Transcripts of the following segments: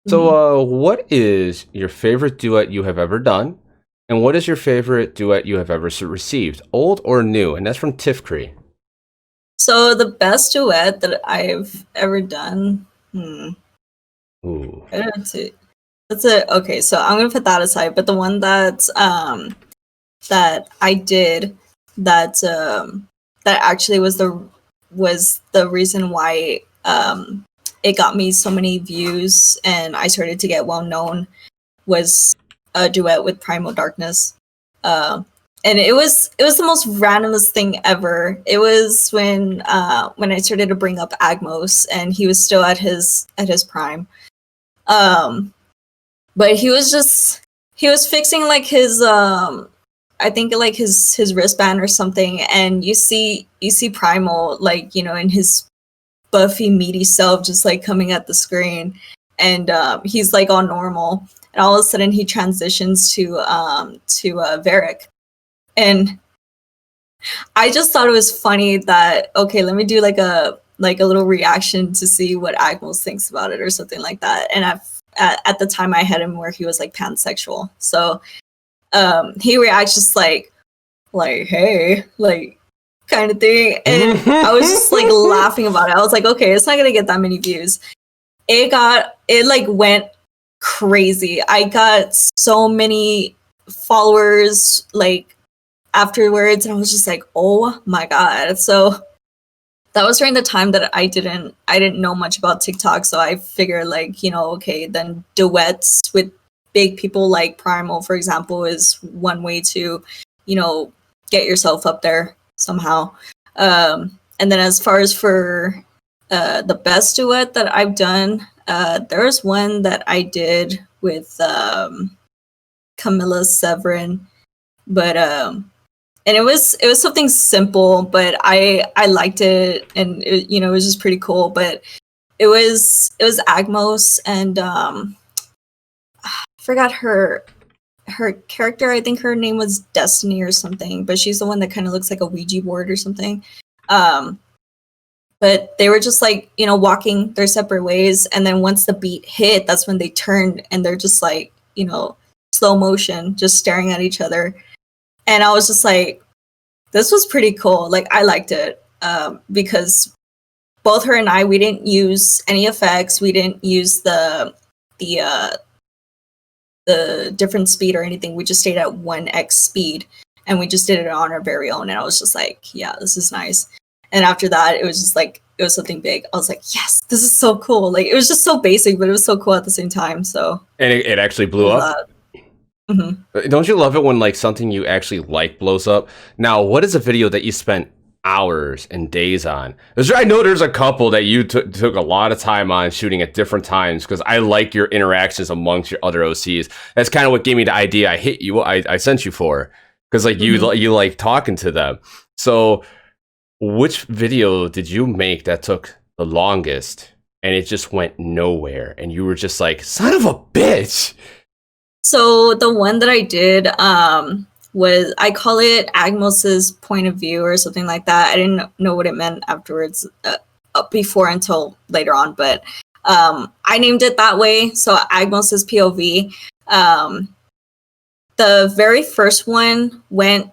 Mhm. So, what is your favorite duet you have ever done? And what is your favorite duet you have ever received, old or new? And that's from Tifkree. So the best duet that I've ever done, Ooh. that's it. That's it. Okay, so I'm gonna put that aside. But the one that I did that actually was the reason why it got me so many views and I started to get well known was a duet with Primal Darkness. Uh, and it was the most randomest thing ever. It was when I started to bring up Agmos and he was still at his prime. Um, but he was fixing like his I think like his wristband or something, and you see Primal like in his buffy meaty self just like coming at the screen, and he's like all normal, and all of a sudden he transitions to Varric, and I just thought it was funny that okay, let me do like a little reaction to see what Agmos thinks about it or something like that, and at the time I had him where he was like pansexual, so he reacts just like hey like kind of thing, and I was just like laughing about it. I was like, okay, it's not gonna get that many views. It like went crazy. I got so many followers like afterwards, and I was just like, oh my god. So that was during the time that I didn't know much about TikTok, so I figured like, okay, then duets with big people like Primal, for example, is one way to, get yourself up there somehow. And then as far as for the best duet that I've done, there's one that I did with Camilla Severin, but and it was something simple, but I liked it, and it was just pretty cool. But it was Agmos, and I forgot her character. I think her name was Destiny or something, but she's the one that kind of looks like a Ouija board or something. Um, but they were just like walking their separate ways, and then once the beat hit, that's when they turned, and they're just like slow motion, just staring at each other, and I was just like, this was pretty cool. Like I liked it because both her and I, we didn't use any effects. We didn't use the uh, the different speed or anything. We just stayed at 1x speed, and we just did it on our very own. And I was just like, yeah, this is nice. And after that, it was just like it was something big. I was like, yes, this is so cool. Like it was just so basic, but it was so cool at the same time. So And it actually it blew was up. that. Mm-hmm. Don't you love it when like something you actually like blows up? Now, what is a video that you spent hours and days on? I know there's a couple that you took a lot of time on shooting at different times because I like your interactions amongst your other OCs. That's kind of what gave me the idea. I sent you for because like Mm-hmm. you like talking to them. So, which video did you make that took the longest and it just went nowhere and you were just like, son of a bitch? So the one that I did was, I call it Agmos's point of view or something like that. I didn't know what it meant afterwards, before until later on, but I named it that way. So Agmos's POV. The very first one went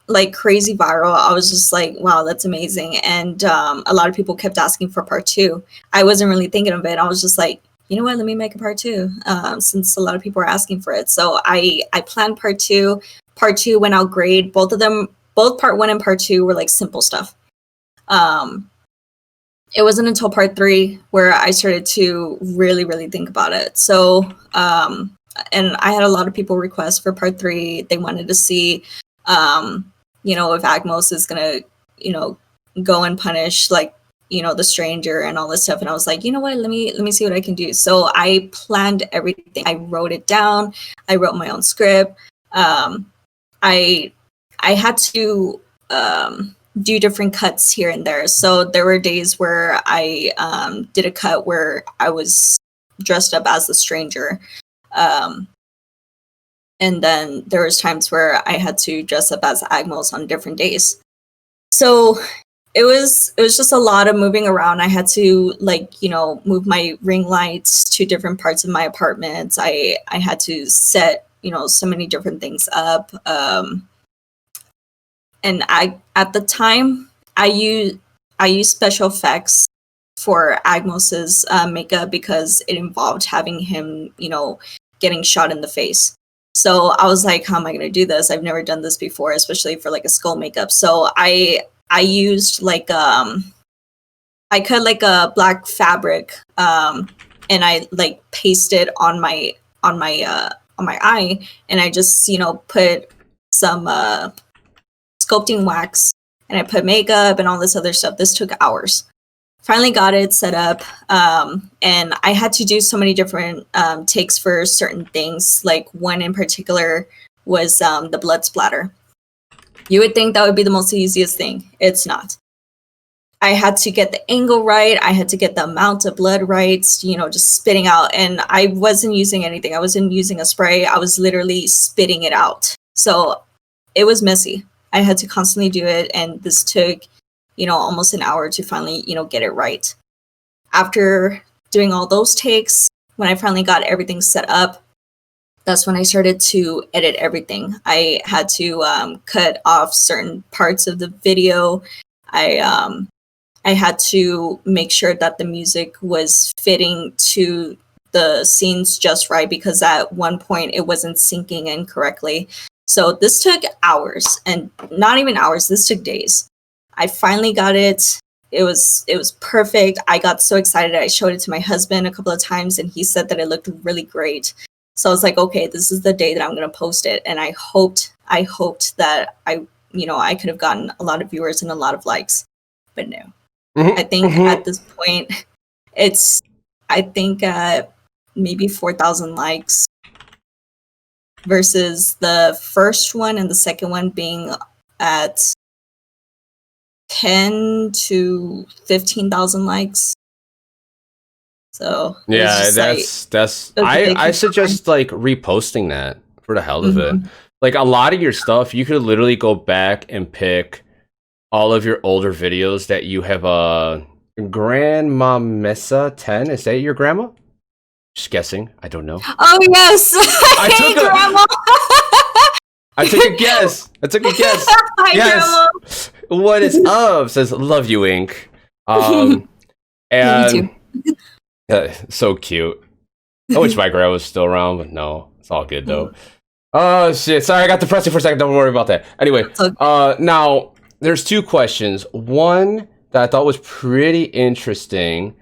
like crazy viral. I was just like, wow, that's amazing. And a lot of people kept asking for part two. I wasn't really thinking of it. I was just like, you know what, let me make a part two, since a lot of people are asking for it. So I planned part two. Part two went out great. Both of them, both part one and part two were like simple stuff. Um, it wasn't until part three where I started to really, really think about it. So, and I had a lot of people request for part three. They wanted to see, if Agmos is gonna, go and punish like, the stranger and all this stuff. And I was like, you know what, let me see what I can do. So I planned everything. I wrote it down. I wrote my own script. I I had to do different cuts here and there. So there were days where I did a cut where I was dressed up as the stranger. Um, and then there was times where I had to dress up as Agmos on different days. So it was just a lot of moving around. I had to like, you know, move my ring lights to different parts of my apartment. I had to set, you know, so many different things up. And at the time I used special effects for Agmos's makeup because it involved having him, you know, getting shot in the face. So I was like, how am I going to do this? I've never done this before, especially for like a skull makeup. So I used like I cut like a black fabric and I like pasted on my eye, and I just, you know, put some sculpting wax, and I put makeup and all this other stuff. This took hours. Finally got it set up, and I had to do so many different takes for certain things. Like one in particular was the blood splatter. You would think that would be the most easiest thing. It's not. I had to get the angle right. I had to get the amount of blood right, you know, just spitting out. And I wasn't using anything. I wasn't using a spray. I was literally spitting it out. So it was messy. I had to constantly do it. And this took, you know, almost an hour to finally, you know, get it right. After doing all those takes, when I finally got everything set up, that's when I started to edit everything. I had to cut off certain parts of the video. I had to make sure that the music was fitting to the scenes just right, because at one point it wasn't syncing in correctly. So this took hours, and not even hours, this took days. I finally got it. It was perfect. I got so excited. I showed it to my husband a couple of times, and he said that it looked really great. So I was like, okay, this is the day that I'm going to post it. And I hoped that I could have gotten a lot of viewers and a lot of likes, but no. I think at this point, it's, maybe 4,000 likes versus the first one and the second one being at 10 to 15,000 likes. So yeah, I suggest like reposting that for the hell of it. Like a lot of your stuff, you could literally go back and pick all of your older videos that you have. Grandma Mesa 10, is that your grandma? Just guessing, I don't know. Oh yes. Hey grandma. I took a guess. Hi, yes. Grandma. What is up? Says love you, Ink. And me too. So cute. I wish my grandma was still around, but no, it's all good though. Oh shit! Sorry, I got depressing for a second. Don't worry about that. Anyway, now there's two questions. One that I thought was pretty interesting.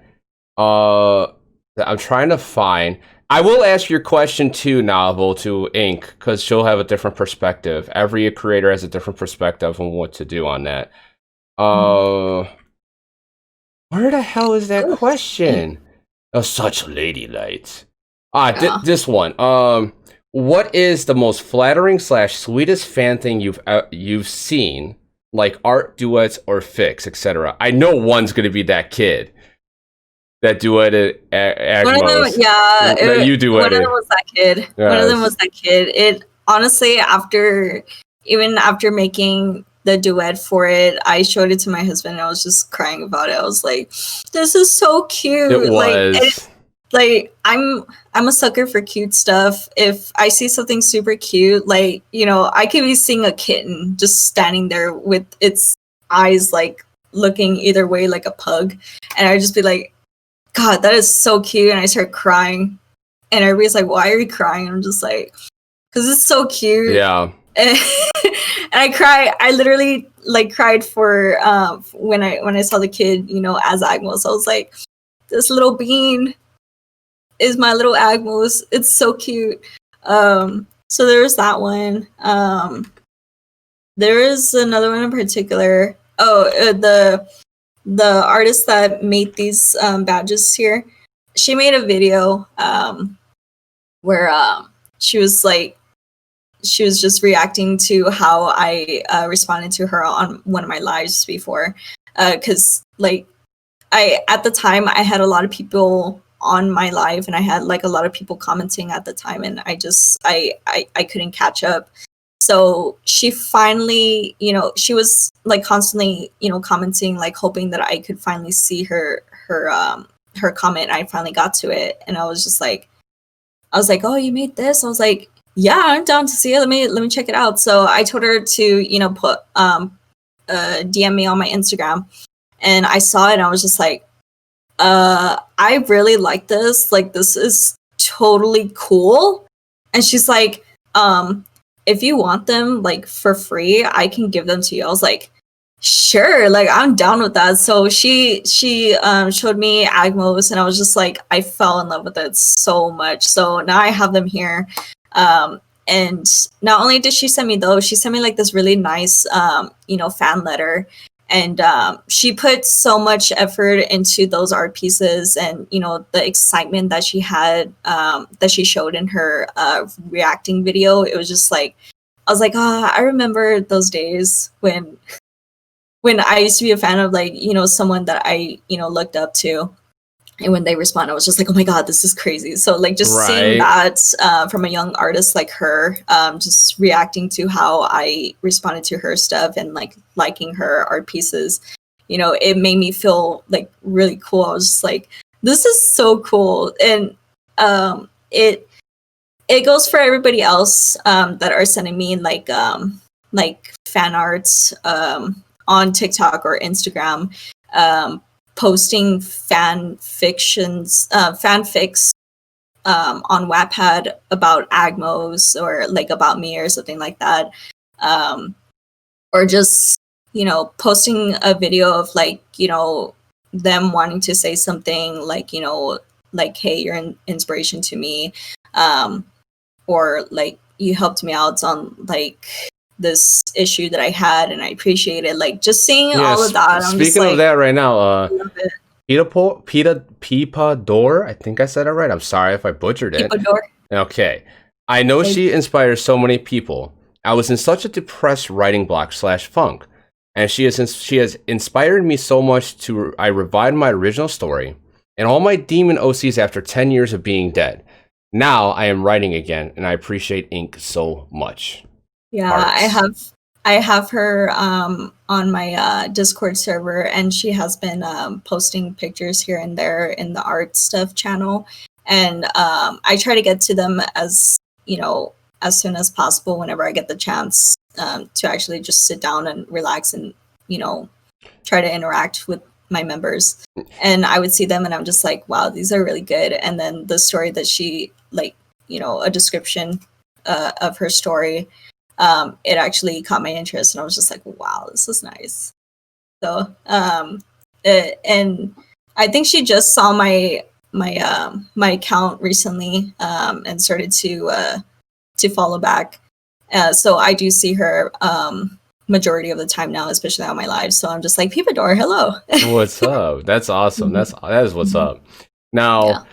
That I'm trying to find. I will ask your question too, Novel, to Ink, because she'll have a different perspective. Every creator has a different perspective on what to do on that. Where the hell is that question? Oh, such lady lights. This one. What is the most flattering / sweetest fan thing you've seen, like art, duets, or fix, etc.? I know one's gonna be that kid that duetted Agmos. You duetted. One of them was that kid. Yes. One of them was that kid. It honestly, after making the duet for it, I showed it to my husband and I was just crying about it. I was like, this is so cute. It was. Like I'm a sucker for cute stuff. If I see something super cute, like, you know, I could be seeing a kitten just standing there with its eyes like looking either way like a pug, and I'd just be like, God, that is so cute. And I start crying, and everybody's like, why are you crying? And I'm just like, because it's so cute. Yeah. And I cry. I literally like cried for when I saw the kid, you know, as Agmos. I was like, this little bean is my little Agmos. It's so cute. So there's that one. There is another one in particular. The artist that made these badges here, she made a video where she was just reacting to how I responded to her on one of my lives before, because at the time I had a lot of people on my live and I had like a lot of people commenting at the time, and I couldn't catch up. So she finally, she was like constantly, commenting, like hoping that I could finally see her comment. I finally got to it, and I was like, oh, you made this? I was like, yeah, I'm down to see it. Let me check it out. So I told her to, put DM me on my Instagram, and I saw it, and I was just like, I really like this. Like, this is totally cool. And she's like, if you want them like for free, I can give them to you. I was like, sure, like I'm down with that. So she showed me Agmos, and I was just like, I fell in love with it so much. So now I have them here. And not only did she send me those, she sent me like this really nice fan letter. And she put so much effort into those art pieces, and the excitement that she had, that she showed in her reacting video. It was just like, I was like, I remember those days when I used to be a fan of like someone that I looked up to, and when they respond, I was just like, oh my god, this is crazy. So like just seeing that from a young artist like her, just reacting to how I responded to her stuff and like liking her art pieces, it made me feel like really cool. I was just like, this is so cool. And it goes for everybody else that are sending me like fan arts on TikTok or Instagram, posting fanfics on Wattpad about Agmos or like about me or something like that, or just posting a video of like them wanting to say something like like, hey, you're an inspiration to me, or like you helped me out on like this issue that I had, and I appreciate it. Like just seeing all of that. Speaking of that right now, Pipa Door, I think I said it right. I'm sorry if I butchered it. Okay. I know she inspires so many people. I was in such a depressed writing block / funk, and she has inspired me so much I revived my original story and all my demon OCs after 10 years of being dead. Now I am writing again, and I appreciate ink so much. Yeah, Arts. I have her on my Discord server, and she has been posting pictures here and there in the art stuff channel, and I try to get to them as soon as possible whenever I get the chance to actually just sit down and relax and try to interact with my members. And I would see them, and I'm just like, wow, these are really good. And then the story that she a description of her story, it actually caught my interest, and I was just like, wow, this is nice. So and I think she just saw my account recently, and started to follow back. So I do see her majority of the time now, especially on my lives. So I'm just like, Peepador, hello. What's up? That's awesome. That is what's up. Now,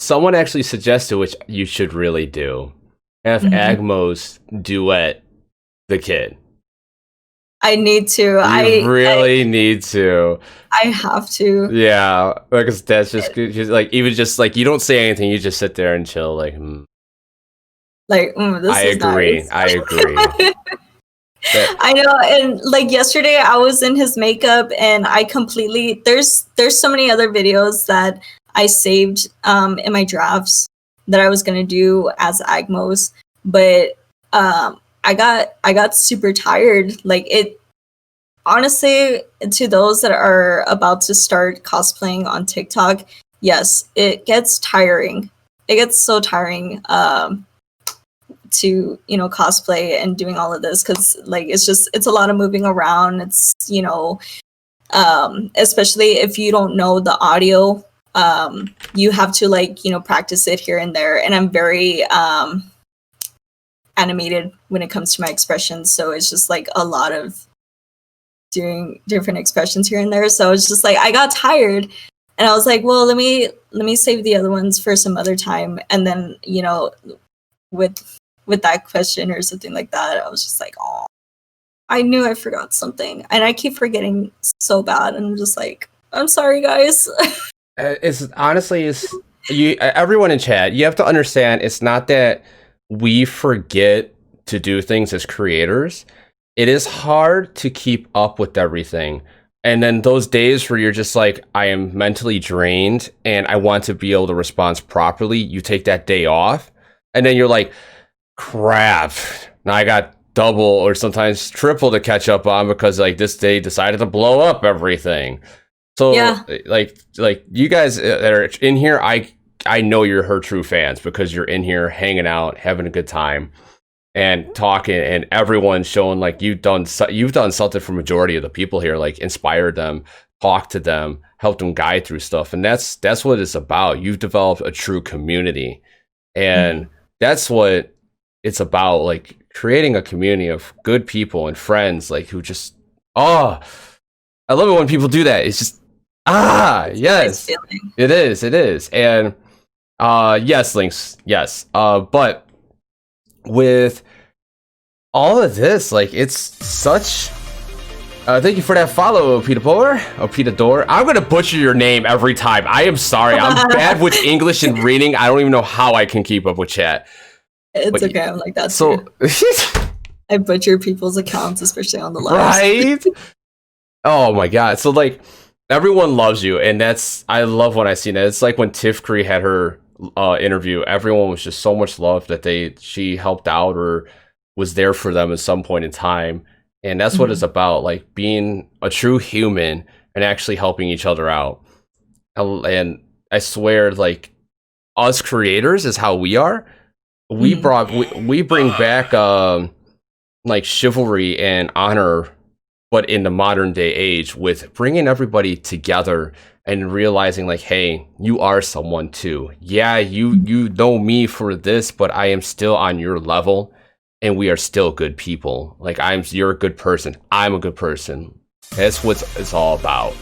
someone actually suggested, which you should really do, have Agmos duet the kid. I need to. You really need to. I have to. Yeah, because that's just like, even just like, you don't say anything, you just sit there and chill, like. This is nice. I agree. I know, and like yesterday I was in his makeup, and I completely there's so many other videos that I saved in my drafts that I was gonna do as Agmos, but I got super tired. Like, it honestly, to those that are about to start cosplaying on TikTok, yes, it gets tiring. It gets so tiring to cosplay and doing all of this, because like it's a lot of moving around. It's especially if you don't know the audio, you have to like practice it here and there, and I'm very animated when it comes to my expressions, so it's just like a lot of doing different expressions here and there. So it's just like I got tired, and I was like, well, let me save the other ones for some other time. And then with that question or something like that, I was just like, oh, I knew I forgot something, and I keep forgetting so bad, and I'm just like, I'm sorry, guys. It's honestly, everyone in chat, you have to understand, it's not that we forget to do things as creators, it is hard to keep up with everything. And then those days where you're just like, I am mentally drained and I want to be able to respond properly, you take that day off. And then you're like, crap, now I got double or sometimes triple to catch up on because like this day decided to blow up everything. So like you guys that are in here, I know you're her true fans because you're in here hanging out, having a good time and talking, and everyone's showing like you've done something for majority of the people here, like inspired them, talked to them, helped them guide through stuff. And that's what it's about. You've developed a true community, and that's what it's about, like creating a community of good people and friends, like who just, I love it when people do that. It's just, yes, it is. And yes, Lynx, yes. But with all of this, like it's such thank you for that follow, Opitador. I'm gonna butcher your name every time. I am sorry. I'm bad with English and reading. I don't even know how I can keep up with chat. It's okay, I'm like that so too. I butcher people's accounts, especially on the lives. Right? Oh my god. So like everyone loves you, and I love when I see that. It's like when Tiff Cree had her interview, everyone was just so much love that she helped out or was there for them at some point in time. And that's what it's about, like being a true human and actually helping each other out. And I swear, like us creators is how we are. We bring back like chivalry and honor, but in the modern day age, with bringing everybody together and realizing like, hey, you are someone too. Yeah, you know me for this, but I am still on your level, and we are still good people. Like you're a good person. I'm a good person. That's what it's all about.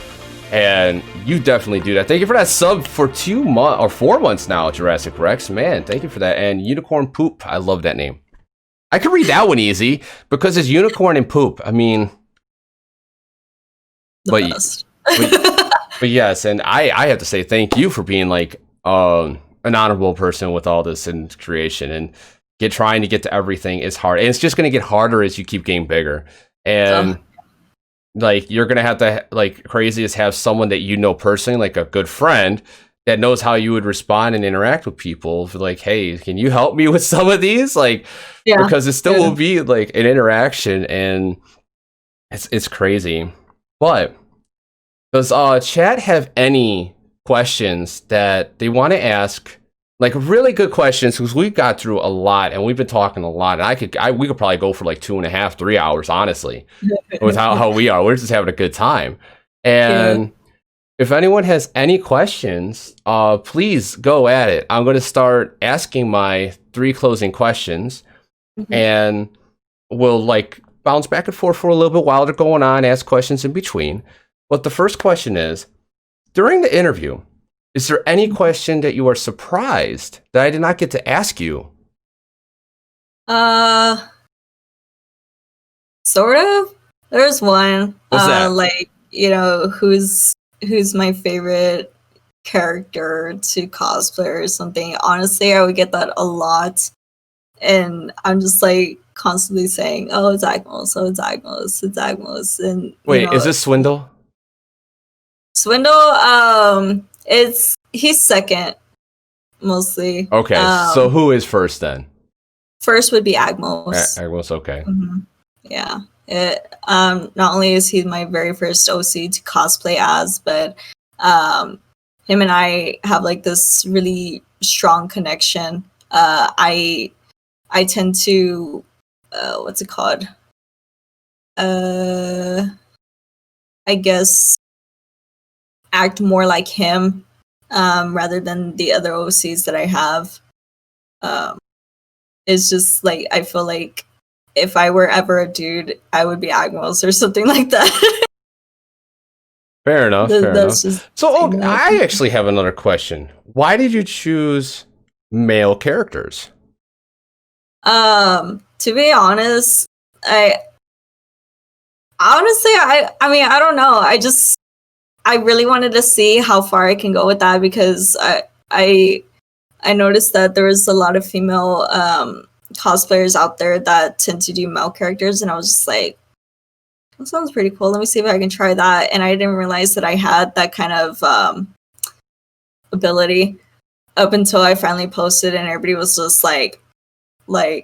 And you definitely do that. Thank you for that sub for 2 months or 4 months now, Jurassic Rex. Man, thank you for that. And Unicorn Poop, I love that name. I can read that one easy because it's unicorn and poop. I mean, best. But yes, and I have to say thank you for being like an honorable person with all this and creation, and trying to get to everything is hard, and it's just going to get harder as you keep getting bigger. And like you're going to have to, like craziest, have someone that you know personally, like a good friend that knows how you would respond and interact with people. For like, hey, can you help me with some of these? Like, because it still will be like an interaction, and it's crazy. But does chat have any questions that they want to ask? Like really good questions, because we got through a lot and we've been talking a lot. And we could probably go for like 2.5, 3 hours, honestly, with how we are. We're just having a good time. And if anyone has any questions, please go at it. I'm going to start asking my 3 closing questions, and we'll like bounce back and forth for a little bit while they're going on, ask questions in between. But the first question is, during the interview, is there any question that you are surprised that I did not get to ask you? Sort of. There's one. What's that? Like, you know, who's my favorite character to cosplay or something. Honestly, I would get that a lot. And I'm just like constantly saying, oh, it's Agmos, oh, it's Agmos, it's Agmos. And wait, is this Swindle? Swindle, he's second mostly. Okay, so who is first then? First would be Agmos. Agmos, okay. Yeah. Not only is he my very first OC to cosplay as, but him and I have like this really strong connection. I tend to what's it called? I guess act more like him rather than the other OCs that I have. It's just like I feel like if I were ever a dude, I would be Agmos or something like that. Fair enough. So I actually have another question. Why did you choose male characters? To be honest, I mean, I don't know. I really wanted to see how far I can go with that, because I noticed that there was a lot of female cosplayers out there that tend to do male characters, and I was just like, that sounds pretty cool. Let me see if I can try that. And I didn't realize that I had that kind of ability up until I finally posted, and everybody was just like,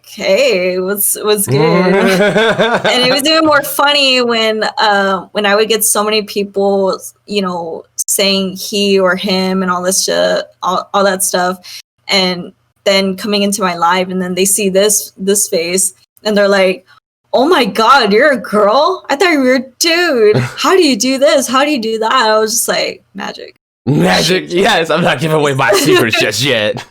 hey, what's good? And it was even more funny when I would get so many people, you know, saying he or him and all this shit, all that stuff, and then coming into my live, and then they see this face, and they're like, oh my god, you're a girl? I thought you were a dude. How do you do this? How do you do that? I was just like, magic. Yes, I'm not giving away my secrets just yet.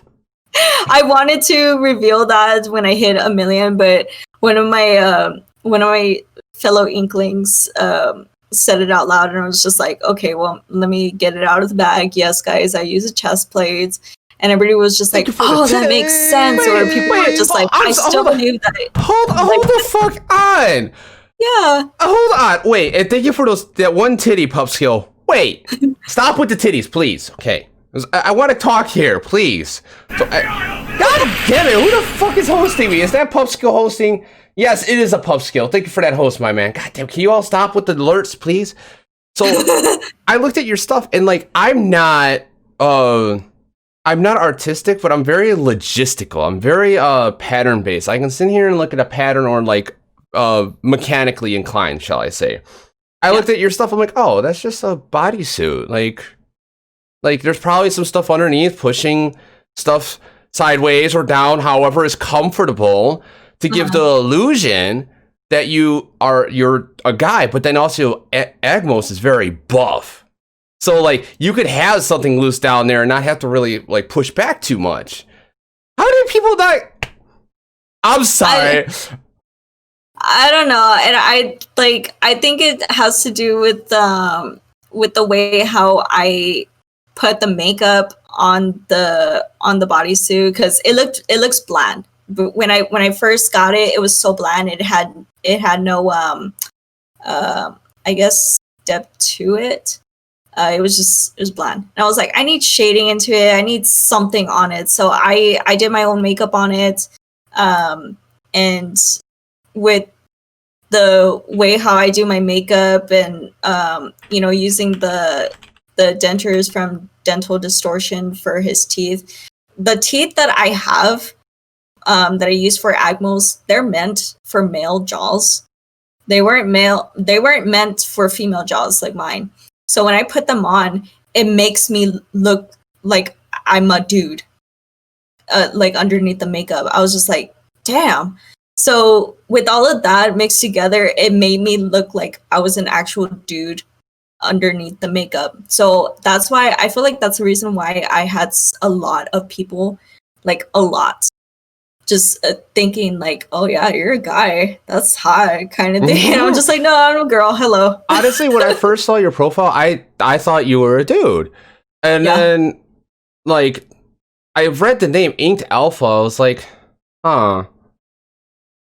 I wanted to reveal that when I hit 1 million, but one of my fellow Inklings said it out loud, and I was just like, okay, well, let me get it out of the bag. Yes, guys, I use a chest plate. And everybody was just like, oh, that makes sense. Or people were just like, I still believe that. Hold the fuck on. Yeah. Hold on. Wait, and thank you for that one titty pup skill. Wait, stop with the titties, please. Okay. I want to talk here, please. So, God damn it, who the fuck is hosting me? Is that pup skill hosting? Yes, it is a pup skill. Thank you for that host, my man. God damn, can you all stop with the alerts, please? So, I looked at your stuff, and like, I'm not artistic, but I'm very logistical. I'm very pattern based. I can sit here and look at a pattern, or like mechanically inclined, shall I say. I looked at your stuff, I'm like, oh, that's just a bodysuit. Like there's probably some stuff underneath pushing stuff sideways or down, however is comfortable, to give the illusion that you're a guy, but then also Agmos is very buff. So, like, you could have something loose down there and not have to really, like, push back too much. How do people not... I'm sorry. I don't know. And I think it has to do with the way how I put the makeup on the bodysuit, because it looks bland. But when I first got it, it was so bland. It had no, I guess, depth to it. It was bland. And I was like, I need shading into it. I need something on it. So I did my own makeup on it. And with the way how I do my makeup and, using the dentures from Dental Distortion for his teeth, the teeth that I have, that I use for Agmos, they're meant for male jaws. They weren't meant for female jaws like mine. So when I put them on, it makes me look like I'm a dude, like underneath the makeup. I was just like, damn. So with all of that mixed together, it made me look like I was an actual dude underneath the makeup. So that's why I feel like that's the reason why I had a lot of people, like a lot, just thinking like, oh yeah, you're a guy, that's hot kind of thing. And I'm just like, no, I'm a girl, hello. Honestly, when I first saw your profile, I thought you were a dude. And then, like, I read the name InkedAlpha, I was like, huh,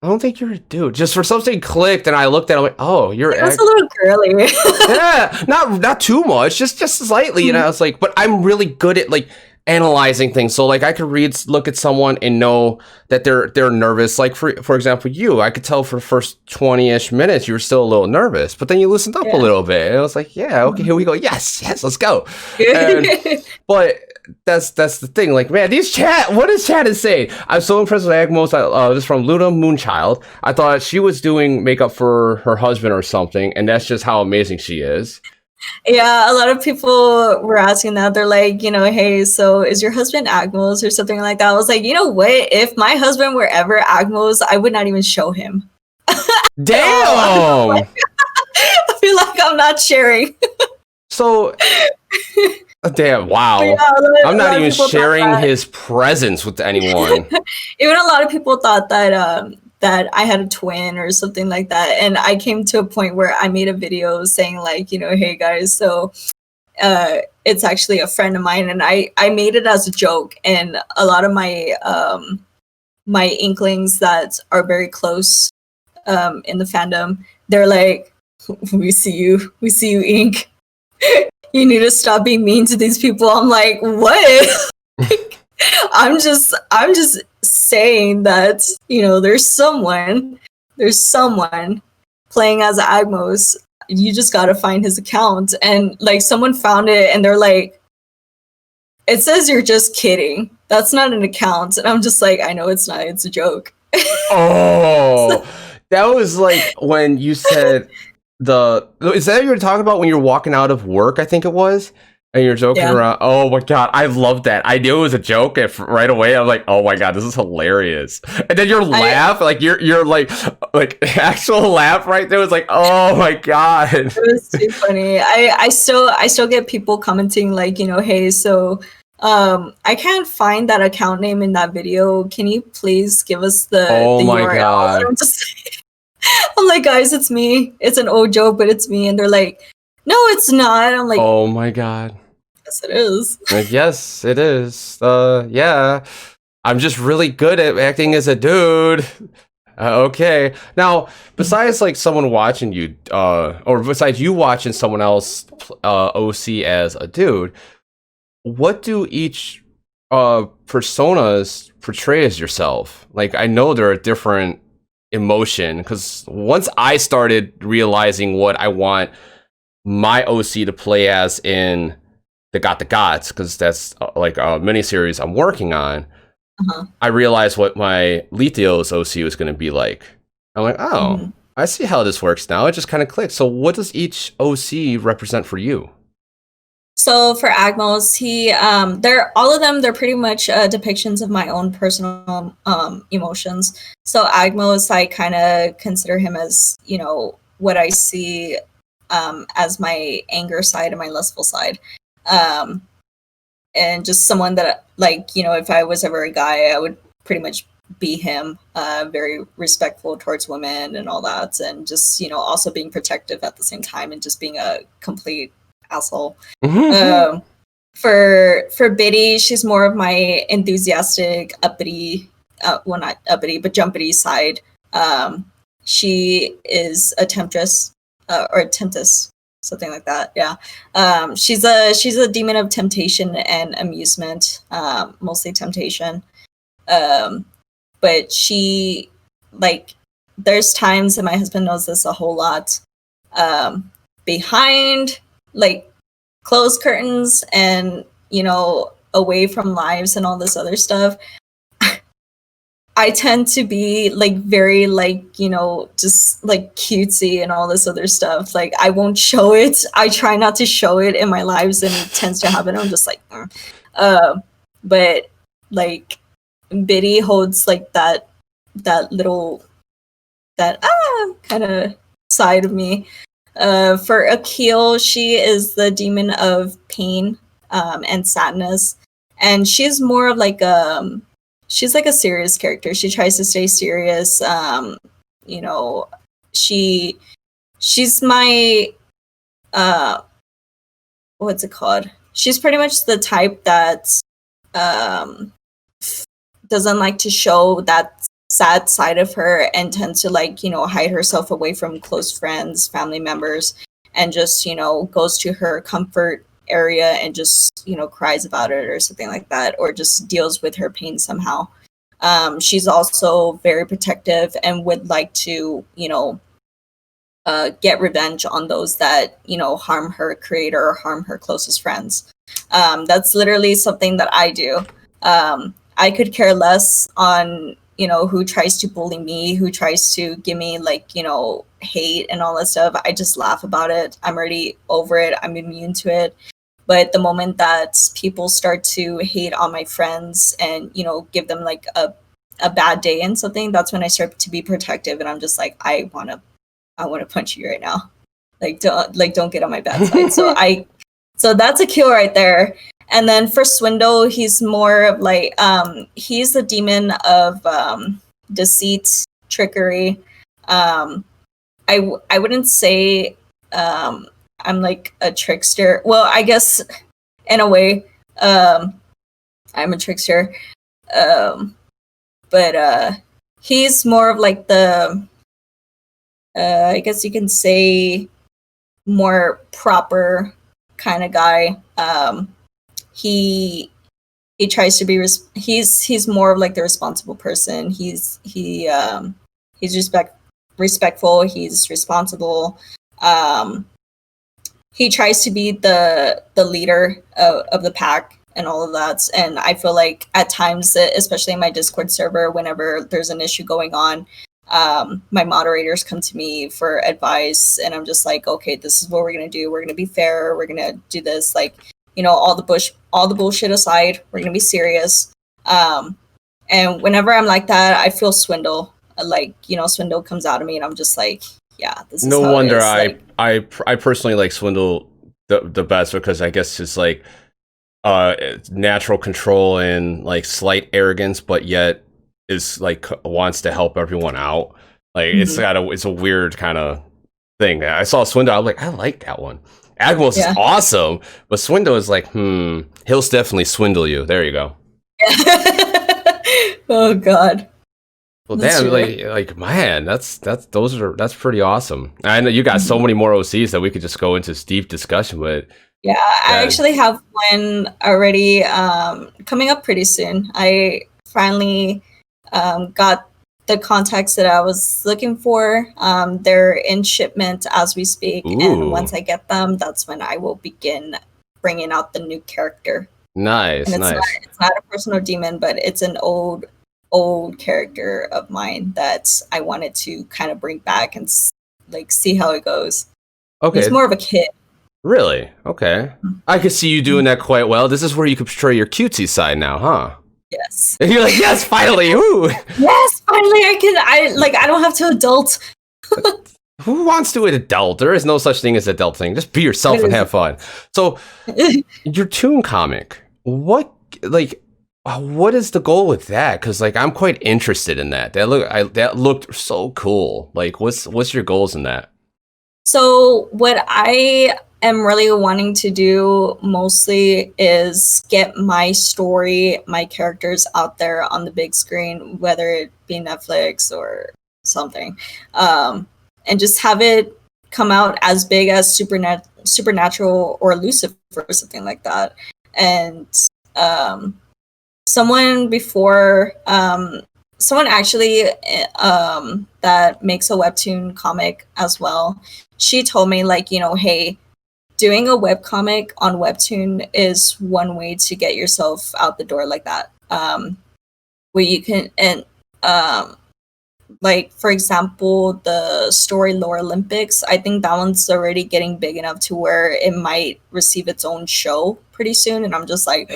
I don't think you're a dude. Just for something clicked, and I looked at it, I'm like, oh, you're... It was a little girly. Yeah, not too much, just slightly, and I was like, but I'm really good at, like, analyzing things. So, like, I could look at someone and know that they're nervous. Like, for example, I could tell for the first 20-ish minutes you were still a little nervous, but then you loosened up a little bit, and I was like, yeah, okay, here we go. Yes, let's go. But that's the thing. Like, man, what is chat saying? I'm so impressed with Agmos. This is from Luna Moonchild. I thought she was doing makeup for her husband or something, and that's just how amazing she is. Yeah, a lot of people were asking that. They're like, hey, so is your husband Agmos or something like that? I was like, you know what? If my husband were ever Agmos, I would not even show him. Damn! I feel like I'm not sharing. So... Damn, wow. Yeah, I'm not even sharing his presence with anyone. Even a lot of people thought that that I had a twin or something like that. And I came to a point where I made a video saying like, hey guys, so it's actually a friend of mine, and I made it as a joke. And a lot of my my Inklings that are very close in the fandom, they're like, we see you, Ink. You need to stop being mean to these people. I'm like, what? I'm just saying that, you know, there's someone playing as Agmos. You just gotta find his account. And like someone found it and they're like, it says you're just kidding. That's not an account. And I'm just like, I know it's not, it's a joke. Oh, that was like when you said is that what you were talking about when you're walking out of work, I think it was? And you're joking Yeah. around. Oh my god, I love that. I knew it was a joke right away. I'm like, oh my god, this is hilarious. And then your laugh, like you're like actual laugh right there was like, oh my god. It was too funny. I still get people commenting like, you know, hey, so I can't find that account name in that video. Can you please give us Oh the my URL? god. And I'm like, guys, it's me. It's an old joke, but it's me. And they're like, no, it's not. I'm like, Oh my god. yes, it is. Yes, it is. Yeah. I'm just really good at acting as a dude. Okay. Now, besides like someone watching you, or besides you watching someone else OC as a dude, what do each personas portray as yourself? Like, I know there are different emotion because once I started realizing what I want my OC to play as in the Gots, because that's like a miniseries I'm working on. I realized what my Lithio's OC was going to be like. I'm like, oh, I see how this works now. It just kind of clicks. So what does each OC represent for you? So for Agmos, they're all of them. They're pretty much depictions of my own personal emotions. So Agmos, I kind of consider him as, you know, what I see as my anger side and my lustful side, and just someone that, like, you know, if I was ever a guy, I would pretty much be him. Very respectful towards women and all that, and just, you know, also being protective at the same time, and just being a complete asshole. For Biddy, she's more of my enthusiastic, uppity, well, not uppity, but jumpity side. She is a temptress, or a temptress, something like that. Yeah. She's a demon of temptation and amusement, mostly temptation. But she, like, there's times, and my husband knows this a whole lot, behind, like, closed curtains and, you know, away from lives and all this other stuff, I tend to be like very, like, you know, just like cutesy and all this other stuff. Like, I won't show it. I try not to show it in my lives, and it tends to happen. I'm just like, but like Biddy holds like that little, that kind of side of me. For Akil, she is the demon of pain and sadness, and she's more of like she's like a serious character. She tries to stay serious. You know, she's my what's it called? She's pretty much the type that doesn't like to show that sad side of her, and tends to, like, you know, hide herself away from close friends, family members, and just, you know, goes to her comfort area and just, you know, cries about it or something like that, or just deals with her pain somehow. She's also very protective and would like to, you know, get revenge on those that, you know, harm her creator or harm her closest friends. That's literally something that I do. I could care less on, you know, who tries to bully me, who tries to give me, like, you know, hate and all that stuff. I just laugh about it. I'm already over it. I'm immune to it. But the moment that people start to hate on my friends and, you know, give them like a bad day and something, that's when I start to be protective, and I'm just like, I want to punch you right now. Like, don't get on my bad side. So that's a kill right there. And then for Swindle, he's more of like, he's the demon of deceit, trickery. I wouldn't say I'm like a trickster. Well, I guess in a way, I'm a trickster. But he's more of like the, I guess you can say, more proper kind of guy. He he tries to be he's more of like the responsible person. He's respectful, he's responsible. He tries to be the leader of the pack and all of that. And I feel like at times, especially in my Discord server, whenever there's an issue going on, my moderators come to me for advice, and I'm just like, okay, this is what we're gonna do. We're gonna be fair. We're gonna do this, like, you know, all the bullshit aside. We're gonna be serious. And whenever I'm like that, I feel Swindle. Like, you know, Swindle comes out of me, and I'm just like, yeah, this is No how wonder it is. I personally like Swindle the best, because I guess it's like natural control and like slight arrogance, but yet is like wants to help everyone out. Like it's a weird kind of thing. I saw Swindle, I'm like, I like that one. Agmos is awesome, but Swindle is like, he'll definitely swindle you. There you go. Oh God. Well, damn, like man, that's pretty awesome. I know you got so many more OCs that we could just go into deep discussion with. Yeah, I actually have one already coming up pretty soon. I finally got the contacts that I was looking for. They're in shipment as we speak. Ooh. And once I get them, that's when I will begin bringing out the new character. Nice, and it's not a personal demon, but it's an old character of mine that I wanted to kind of bring back and like see how it goes. Okay, he's more of a kid. Really? Okay. I could see you doing that quite well. This is where you could portray your cutesy side now, huh? Yes. And you're like, yes, finally. Ooh. Yes, finally. I don't have to adult. Who wants to adult? There is no such thing as adult thing. Just be yourself and have fun. So, your Toon comic, what is the goal with that? Because like I'm quite interested in that. That looked so cool. Like, what's your goals in that? So what I am really wanting to do mostly is get my story, my characters out there on the big screen, whether it be Netflix or something, and just have it come out as big as Supernatural or Lucifer or something like that. And someone actually that makes a webtoon comic as well, she told me, like, you know, hey, doing a webcomic on webtoon is one way to get yourself out the door like that, where you can, and like, for example, the Story Lore Olympics, I think that one's already getting big enough to where it might receive its own show pretty soon, and I'm just like,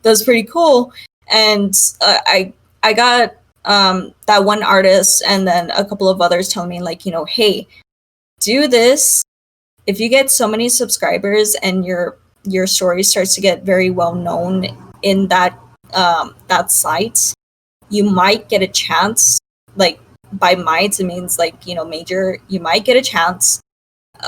that's pretty cool. And I got that one artist and then a couple of others telling me, like, you know, hey, do this. If you get so many subscribers and your story starts to get very well known in that site, you might get a chance. Like, by might, it means, like, you know, major. You might get a chance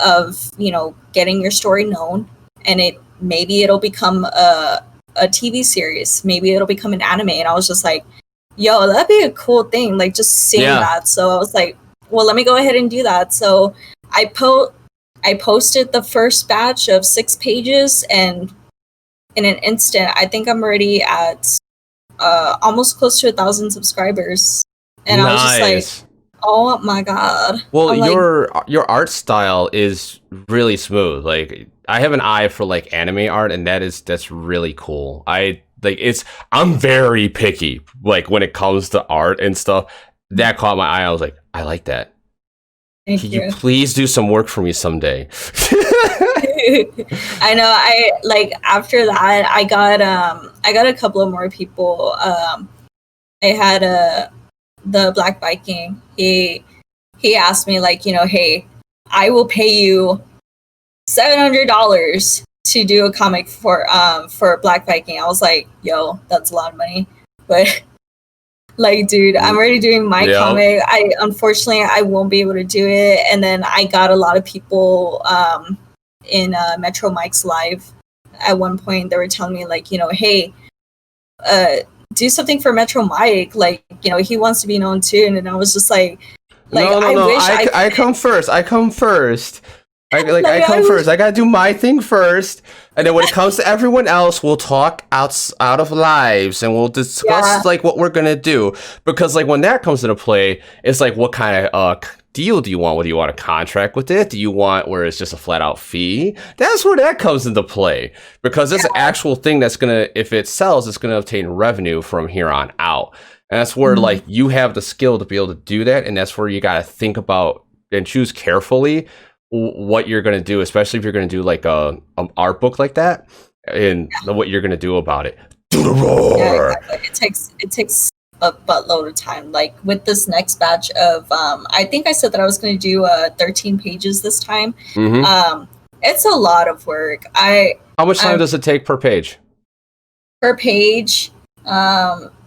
of, you know, getting your story known, and maybe it'll become a TV series. Maybe it'll become an anime. And I was just like, yo, that'd be a cool thing, like, just seeing that. So I was like, well, let me go ahead and do that. So I posted the first batch of 6 pages, and in an instant, I think I'm already at almost close to 1,000 subscribers. And I was just like, oh my God. Well, your art style is really smooth. Like, I have an eye for like anime art, and that's really cool. I'm very picky, like, when it comes to art and stuff. That caught my eye. I was like, I like that. Can you please do some work for me someday? I know. After that, I got a couple of more people. I had the Black Viking. He asked me, like, you know, hey, I will pay you $700 to do a comic for Black Viking. I was like, yo, that's a lot of money, but like, dude, I'm already doing my comic. Unfortunately I won't be able to do it. And then I got a lot of people in Metro Mike's live. At one point they were telling me, like, you know, hey, do something for Metro Mike, like, you know, he wants to be known too. And I was just like, no, I come first. I come first. I gotta do my thing first, and then when it comes to everyone else, we'll talk out of lives, and we'll discuss like what we're gonna do. Because like when that comes into play, it's like what kind of deal do you want? Whether you want a contract with it, do you want where it's just a flat out fee? That's where that comes into play, because it's an actual thing that's gonna, if it sells, it's gonna obtain revenue from here on out. And that's where like you have the skill to be able to do that, and that's where you gotta think about and choose carefully what you're going to do, especially if you're going to do like a art book like that, and what you're going to do about it. Do the roar. Yeah, exactly. It takes a buttload of time. Like with this next batch of, I think I said that I was going to do 13 pages this time. It's a lot of work. How much time does it take per page? Per page,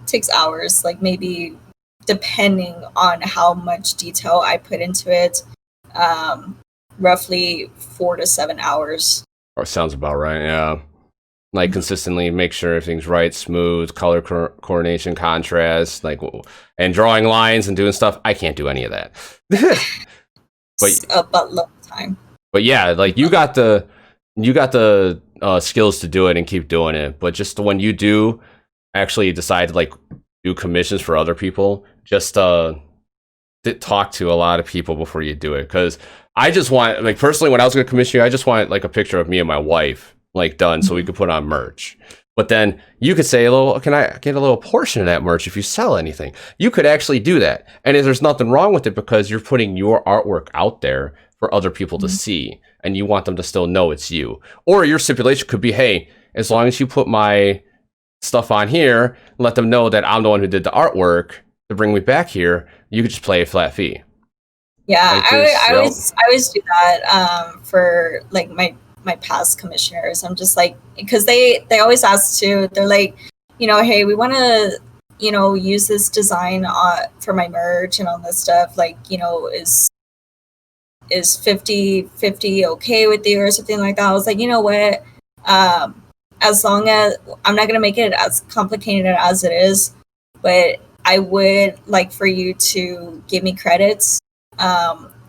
takes hours. Like maybe depending on how much detail I put into it. Roughly 4 to 7 hours. Or sounds about right, yeah. Like consistently make sure everything's right, smooth, color coordination, contrast, like, and drawing lines and doing stuff. I can't do any of that. But a buttload of time. But yeah, like you got the skills to do it and keep doing it. But just when you do actually decide to like do commissions for other people, just talk to a lot of people before you do it, because I just want, like, personally, when I was going to commission you, I just want like a picture of me and my wife like done so we could put on merch. But then you could say, can I get a little portion of that merch if you sell anything? You could actually do that, and there's nothing wrong with it, because you're putting your artwork out there for other people to see, and you want them to still know it's you. Or your stipulation could be, hey, as long as you put my stuff on here, let them know that I'm the one who did the artwork to bring me back here, you could just play a flat fee. Yeah, I always do that for like my past commissioners. I'm just like, because they always ask too. They're like, hey, we want to, use this design for my merch and all this stuff. Like, is 50-50 okay with you or something like that? I was like, you know what? As long as I'm not gonna make it as complicated as it is, but I would like for you to give me credits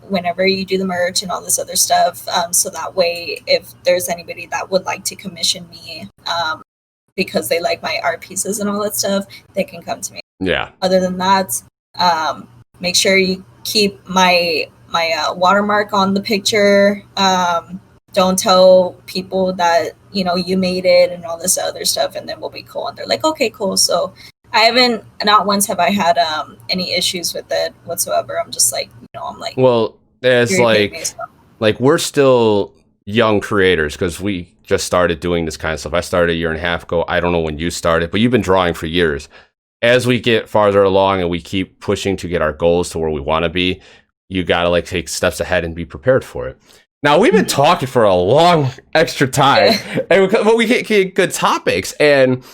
whenever you do the merch and all this other stuff, so that way if there's anybody that would like to commission me because they like my art pieces and all that stuff, they can come to me. Yeah. Other than that, make sure you keep my watermark on the picture. Don't tell people that you made it and all this other stuff, and then we'll be cool. And they're like, okay, cool. So not once have I had any issues with it whatsoever. I'm just like, I'm like, well, it's like we're still young creators, because we just started doing this kind of stuff. I started a year and a half ago. I don't know when you started, but you've been drawing for years. As we get farther along and we keep pushing to get our goals to where we want to be, you got to like take steps ahead and be prepared for it. Now, we've been talking for a long extra time, but we get good topics, and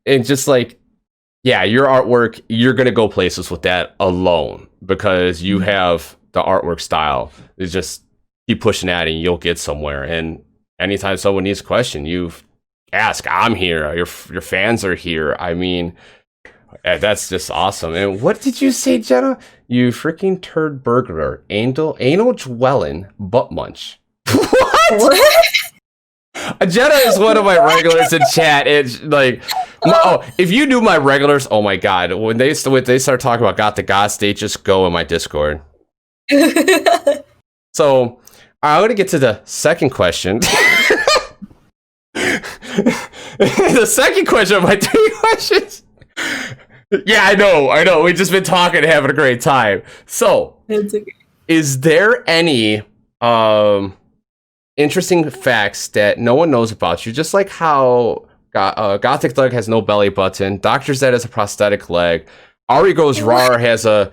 just like, yeah, your artwork, you're going to go places with that alone, because you have the artwork style. It's just keep pushing at it and you'll get somewhere. And anytime someone needs a question, you ask. I'm here. Your fans are here. I mean, that's just awesome. And what did you say, Jenna? You freaking turd burglar, anal dwelling, butt munch. What? Jenna is one of my regulars in chat. It's like, if you knew my regulars, oh my god, when they start talking about got the gods, they just go in my Discord. So I'm gonna get to the second question. The second question of my 3 questions. Yeah, I know. We've just been talking and having a great time. So, is there any interesting facts that no one knows about you? Just like how Gothic Doug has no belly button, DR.ZED has a prosthetic leg, Ari Goes Rar has a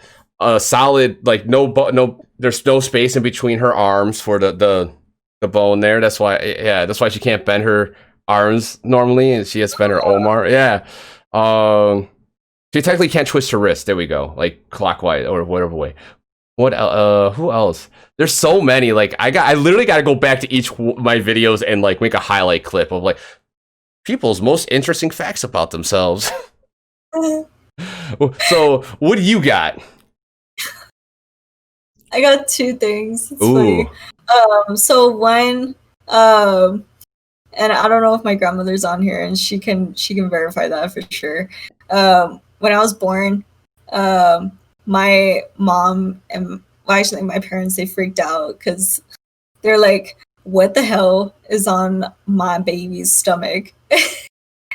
solid, like, no, there's no space in between her arms for the bone there. That's why she can't bend her arms normally, and she has to bend her Omar. Yeah. She technically can't twist her wrist. There we go. Like clockwise or whatever way. What? Who else? There's so many. Like I literally got to go back to each my videos and like make a highlight clip of like people's most interesting facts about themselves. So what do you got? I got two things. It's Ooh. funny. So one, and I don't know if my grandmother's on here, and she can verify that for sure. When I was born, my mom and actually my parents, they freaked out because they're like, "What the hell is on my baby's stomach?"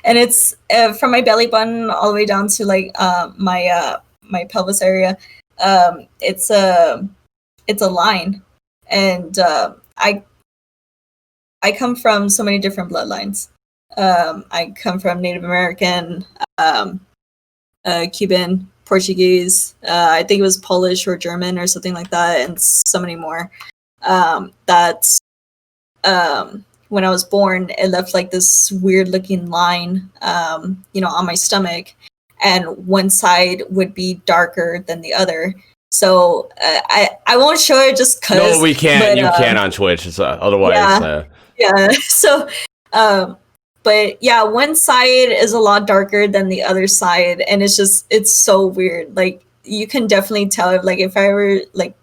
And it's from my belly button all the way down to like my pelvis area. It's a line, and I come from so many different bloodlines. I come from Native American, Cuban, Portuguese. I think it was Polish or German or something like that, and so many more. That when I was born, it left like this weird looking line, on my stomach, and one side would be darker than the other. So I won't show it just cause. No, we can't. But, you can't on Twitch. It's, otherwise. Yeah. So, but yeah, one side is a lot darker than the other side, and it's so weird. Like you can definitely tell if I were like,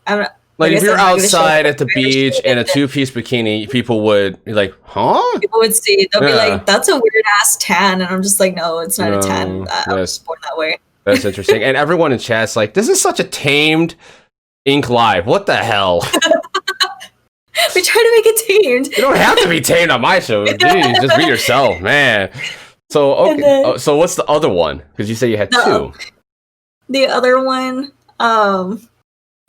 I'm not. Like if you're outside at the beach in a two-piece bikini, people would be like, "Huh?" People would see. They'll be like, "That's a weird ass tan," and I'm just like, "No, it's not a tan. I was born that way." That's interesting. And everyone in chat's like, "This is such a tamed Ink Live. What the hell?" We try to make it tamed. You don't have to be tamed on my show. Jeez, just be yourself, man. So okay. Then, so what's the other one? Because you say you had two. The other one,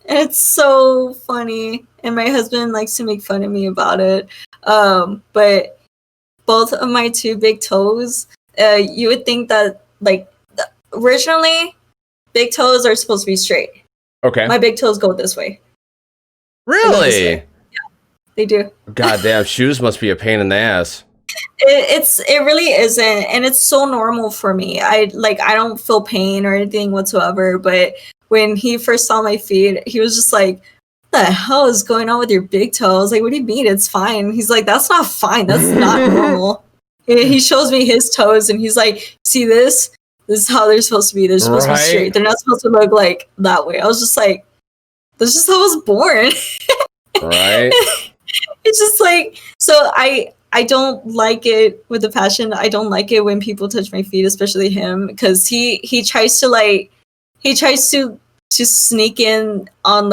it's so funny, and my husband likes to make fun of me about it. But both of my two big toes, you would think that originally big toes are supposed to be straight. Okay. My big toes go this way. Really? Yeah, they do. Goddamn, shoes must be a pain in the ass. It really isn't, and it's so normal for me. I don't feel pain or anything whatsoever, but when he first saw my feet, he was just like, "What the hell is going on with your big toe?" I was like, "What do you mean? It's fine." He's like, "That's not fine. That's not normal." He shows me his toes, and he's like, "See this? This is how they're supposed to be. They're supposed to be straight. They're not supposed to look like that way." I was just like, "That's just how I was born." Right. It's just like, so I don't like it with a passion. I don't like it when people touch my feet, especially him, because he tries to sneak in on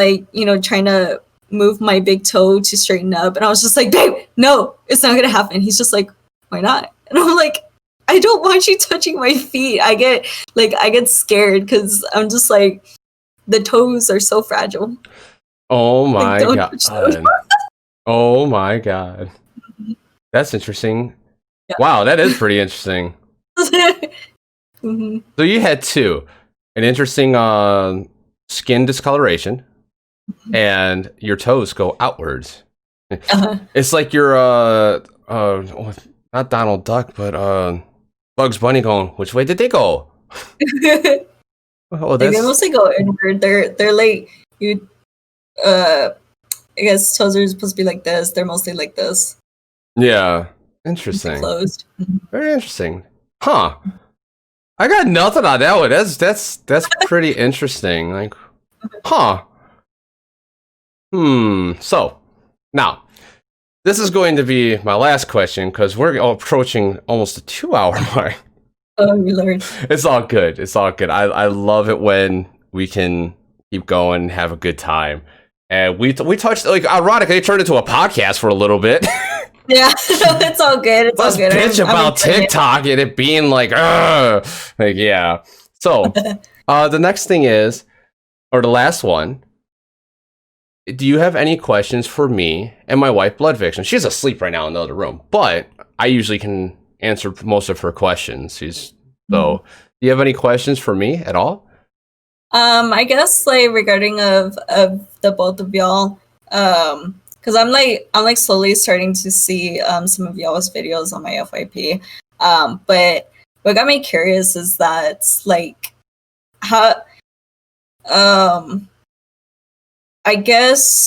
trying to move my big toe to straighten up, and I was just like, "Babe, no, it's not gonna happen." He's just like, "Why not?" And I'm like, "I don't want you touching my feet." I get scared because I'm just like, the toes are so fragile. Oh my god. Oh my god. That's interesting. Yeah. Wow, that is pretty interesting. Mm-hmm. So you had two. An interesting skin discoloration, and your toes go outwards. It's like you're not Donald Duck, but Bugs Bunny going, which way did they go? They mostly go inward. They're like, you I guess toes are supposed to be like this. They're mostly like this. Yeah. Interesting. Closed. Very interesting. Huh. I got nothing on that one. That's pretty interesting. Like, huh. So, now, this is going to be my last question because we're approaching almost a 2-hour mark. Oh, Lord. It's all good. It's all good. I love it when we can keep going and have a good time. And we touched, ironically, it turned into a podcast for a little bit. Yeah, it's all good. It's all good. Let's bitch about TikTok and it being like, yeah. So, the next thing is, or the last one, do you have any questions for me and my wife, Blood Fiction? She's asleep right now in the other room, but I usually can answer most of her questions. So, do you have any questions for me at all? I guess regarding of the both of y'all, because I'm slowly starting to see some of y'all's videos on my FYP. But what got me curious is that how I guess,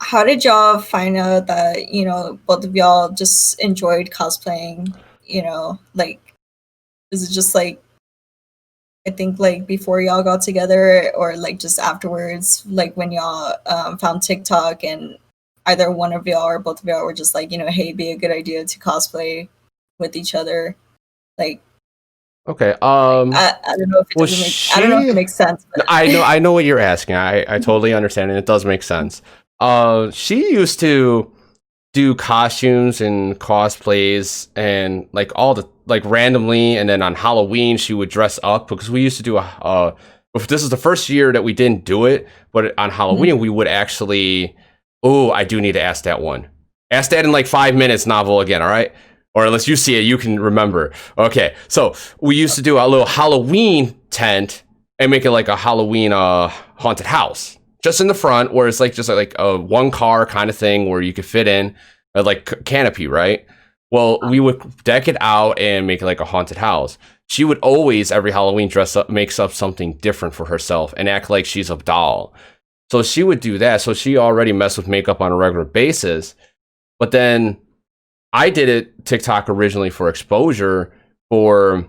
how did y'all find out that both of y'all just enjoyed cosplaying? Is it just I think like before y'all got together or like just afterwards, like when y'all found TikTok and either one of y'all or both of y'all were just like, you know, hey, be a good idea to cosplay with each other. Like, Okay. I don't know if it Was doesn't make, I don't know if it she? makes sense, but I know what you're asking. I totally understand, and it does make sense. She used to do costumes and cosplays and like all the like randomly, and then on Halloween she would dress up because we used to do a. If this is the first year that we didn't do it, but on Halloween we would actually. Oh, I do need to ask that one. Ask that in like 5 minutes, novel again. All right. Or unless you see it, you can remember. Okay, so we used to do a little Halloween tent and make it like a Halloween haunted house, just in the front, where it's like just like a one car kind of thing where you could fit in like canopy, right? Well, we would deck it out and make it like a haunted house. She would always every Halloween dress up, makes up something different for herself and act like she's a doll. So she would do that. So she already messed with makeup on a regular basis, but then I did it TikTok originally for exposure for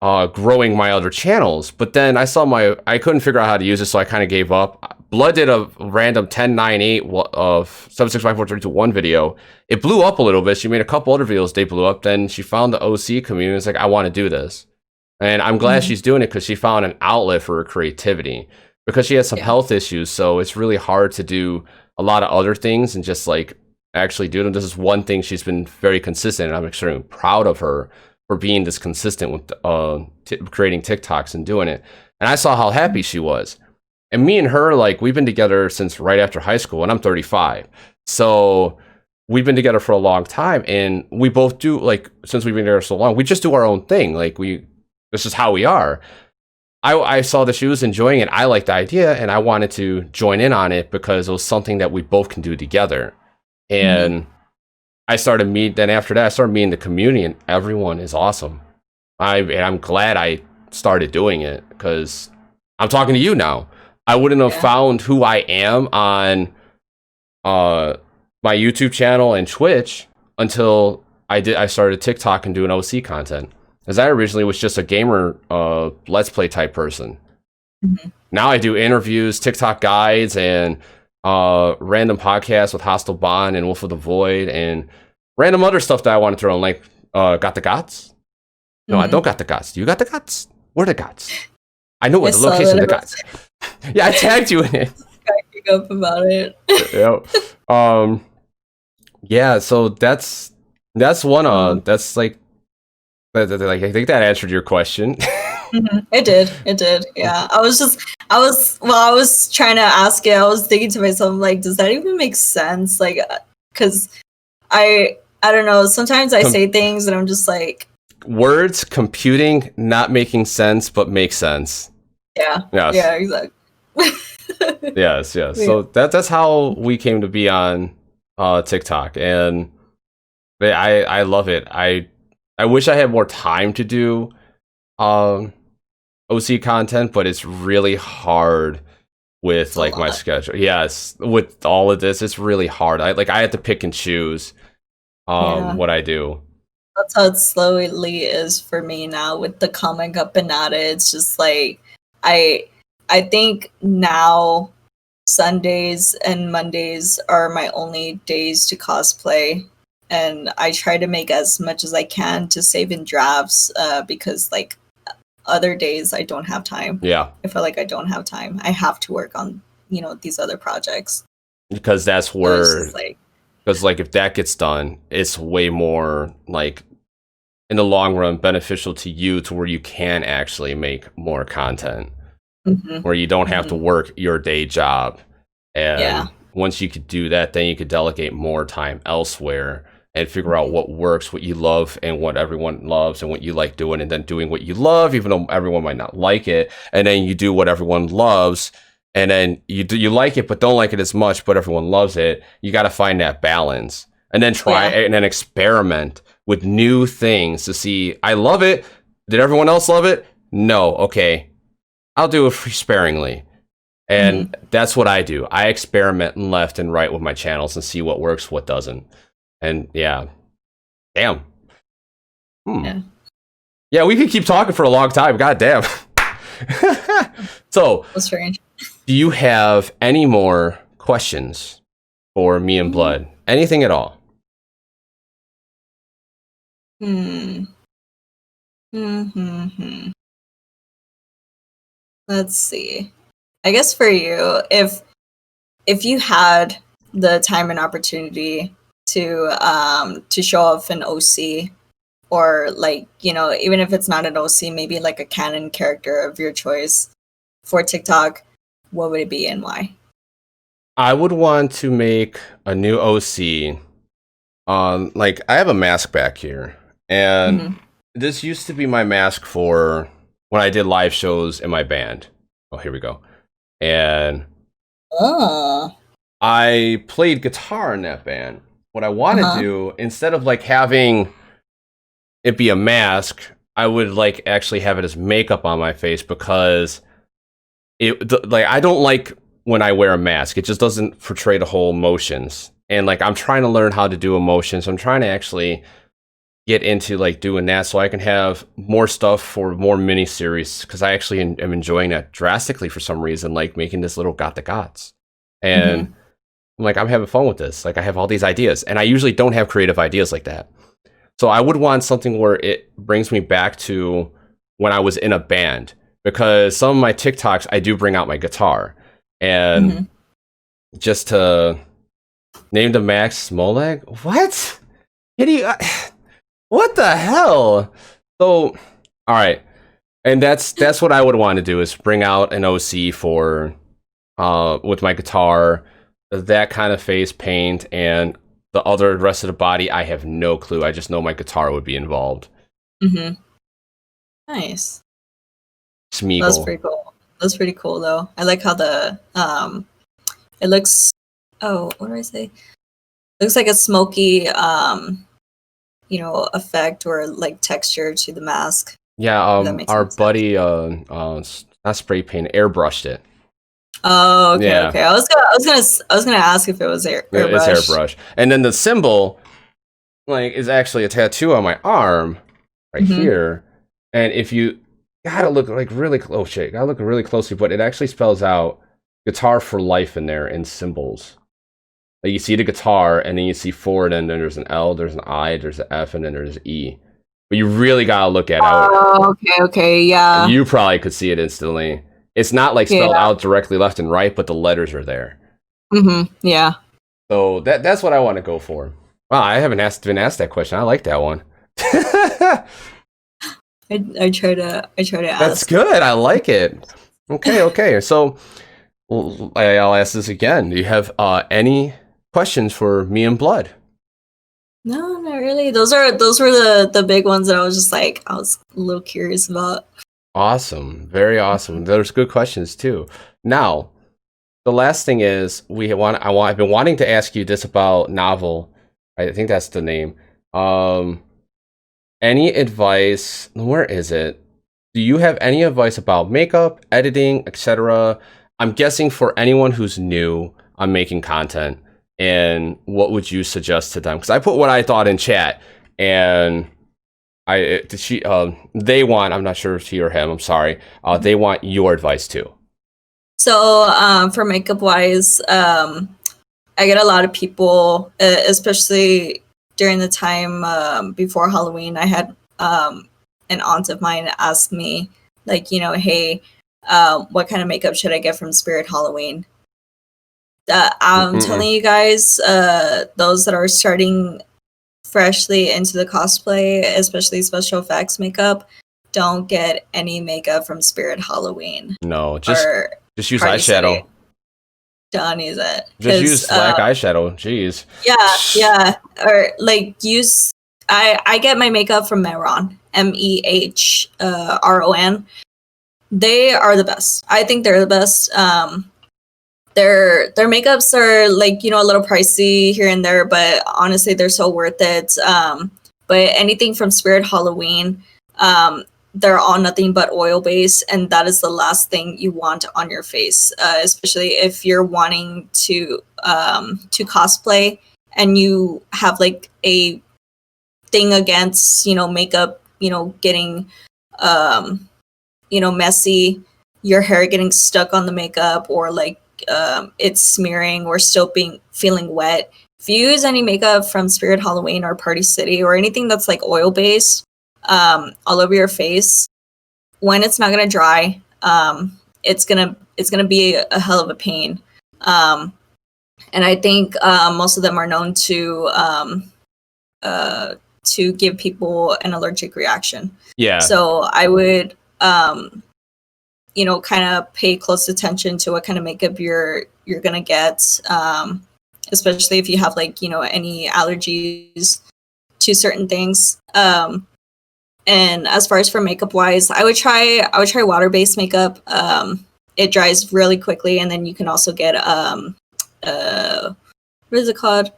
growing my other channels, but then I couldn't figure out how to use it, so I kind of gave up. Blood did a random 1098 of 7654321 video. It blew up a little bit. She made a couple other videos, they blew up. Then she found the OC community. It's like, I want to do this, and I'm glad she's doing it because she found an outlet for her creativity. Because she has some health issues, so it's really hard to do a lot of other things and just like actually do them. This is one thing she's been very consistent, and I'm extremely proud of her for being this consistent with creating TikToks and doing it. And I saw how happy she was. And me and her, like, we've been together since right after high school, and I'm 35. So we've been together for a long time, and we both do, like, since we've been together so long, we just do our own thing. Like, this is how we are. I saw that she was enjoying it. I liked the idea, and I wanted to join in on it because it was something that we both can do together. And then after that, I started meeting the community, and everyone is awesome. I'm glad I started doing it because I'm talking to you now. I wouldn't have found who I am on my YouTube channel and Twitch until I started TikTok and doing OC content. Because I originally was just a gamer Let's Play type person. Now I do interviews, TikTok guides, and random podcasts with Hostile Bond and Wolf of the Void, and random other stuff that I want to throw in, like got the gots? No, I don't got the gots. Do you got the gots? Where are the gots? I know where the location of the gots. Yeah, I tagged you in it. Cracking up about it. Yeah, so that's one that's like I think that answered your question. It did. Yeah. I was trying to ask it. I was thinking to myself, like, does that even make sense? Like, because I don't know. Sometimes I say things and I'm just like, words computing not making sense, but make sense. Yeah. Yes. Yeah. Exactly. Yes. Yeah. So that's how we came to be on TikTok, and I love it. I wish I had more time to do OC content, but it's really hard with like my schedule. Yes, with all of this, it's really hard. I have to pick and choose what I do. That's how it slowly is for me now with the coming up and at it. It's just like I think now Sundays and Mondays are my only days to cosplay. And I try to make as much as I can to save in drafts because like other days I don't have time. Yeah. I feel like I don't have time. I have to work on, these other projects. Because that's where, because like if that gets done, it's way more like in the long run beneficial to you to where you can actually make more content. Where you don't have to work your day job. And once you could do that, then you could delegate more time elsewhere and figure out what works, what you love, and what everyone loves, and what you like doing, and then doing what you love, even though everyone might not like it. And then you do what everyone loves, and then you like it, but don't like it as much, but everyone loves it. You got to find that balance, and then try and then experiment with new things to see. I love it. Did everyone else love it? No. Okay. I'll do it sparingly. And that's what I do. I experiment left and right with my channels and see what works, what doesn't. And yeah. Damn. Yeah, we could keep talking for a long time. God damn. So, That's strange. do you have any more questions for me and Blood? Anything at all? Hmm. Hmm. Let's see. I guess for you, if you had the time and opportunity to show off an OC, or like, you know, even if it's not an OC, maybe like a canon character of your choice for TikTok, what would it be and why? I would want to make a new OC. Like I have a mask back here, and Mm-hmm. this used to be my mask for when I did live shows in my band. Oh, here we go. And Oh. I played guitar in that band. What I want to Uh-huh. do, instead of like having it be a mask, I would like actually have it as makeup on my face, because like I don't like when I wear a mask. It just doesn't portray the whole emotions. And like I'm trying to learn how to do emotions. I'm trying to actually get into like doing that so I can have more stuff for more mini series, because I actually am enjoying that drastically for some reason, like making this little Got the Gots. And Mm-hmm. I'm like, I'm having fun with this. Like I have all these ideas, and I usually don't have creative ideas like that. So I would want something where it brings me back to when I was in a band, because some of my TikToks I do bring out my guitar, and Mm-hmm. just to name the Max Molag. What? Kitty, what the hell? So, all right, and that's what I would want to do, is bring out an OC for with my guitar, that kind of face paint, and the other rest of the body. I have no clue. I just know my guitar would be involved. Mm-hmm. Nice. That's Smeagol. pretty cool. That's pretty cool though. I like how the it looks, oh, what do I say? Looks like a smoky you know, effect or like texture to the mask. Yeah, If that makes our any sense. buddy, not spray paint, airbrushed it. Oh, okay, Yeah, okay. I was gonna ask if it was it's airbrush. airbrush. And then the symbol, like, is actually a tattoo on my arm, right Mm-hmm. here. And if you gotta look like really close, shit, gotta look really closely, but it actually spells out "Guitar for Life" in there in symbols. Like you see the guitar, and then you see forward, and then there's an L, there's an I, there's an F, and then there's E. But you really gotta look at it. Oh, okay, okay, yeah, You probably could see it instantly. It's not like spelled yeah. out directly left and right, but the letters are there. Mm-hmm. Yeah. So that's what I want to go for. Wow, I haven't been asked that question. I like that one. I try to That's ask. good. I like it. Okay, okay. So I'll ask this again. Do you have any questions for me and Blood? No, not really. Those were the big ones that I was a little curious about. Awesome. Very awesome. Those good questions too. Now, the last thing is I've been wanting to ask you this about novel. I think that's the name. Um any advice, where is it? Do you have any advice about makeup, editing, etc.? I'm guessing for anyone who's new on making content, and what would you suggest to them? Because I put what I thought in chat, and they want, I'm not sure if she or him, I'm sorry, they want your advice too. So, for makeup wise, I get a lot of people, especially during the time before Halloween. I had an aunt of mine ask me, like, you know, hey, what kind of makeup should I get from Spirit Halloween? I'm Mm-mm. telling you guys, those that are starting freshly into the cosplay, especially special effects makeup, don't get any makeup from Spirit Halloween No, or just use Party City. eyeshadow. Don't use it Just because use black eyeshadow. Jeez. yeah, or like use. I get my makeup from Mehron, Mehron. They are the best. I think they're the best. Their makeups are, like, you know, a little pricey here and there, but honestly they're so worth it. But anything from Spirit Halloween, they're all nothing but oil based, and that is the last thing you want on your face, especially if you're wanting to cosplay and you have like a thing against, you know, makeup, you know, getting you know, messy. your hair getting stuck on the makeup, or like it's smearing or still feeling wet. If you use any makeup from Spirit Halloween or Party City or anything that's like oil based all over your face, when it's not gonna dry, it's gonna be a hell of a pain. And I think most of them are known to give people an allergic reaction. Yeah. So I would, kind of pay close attention to what kind of makeup you're gonna get, especially if you have like any allergies to certain things. And as far as for makeup wise, I would try water based makeup. It dries really quickly, and then you can also get what is it called?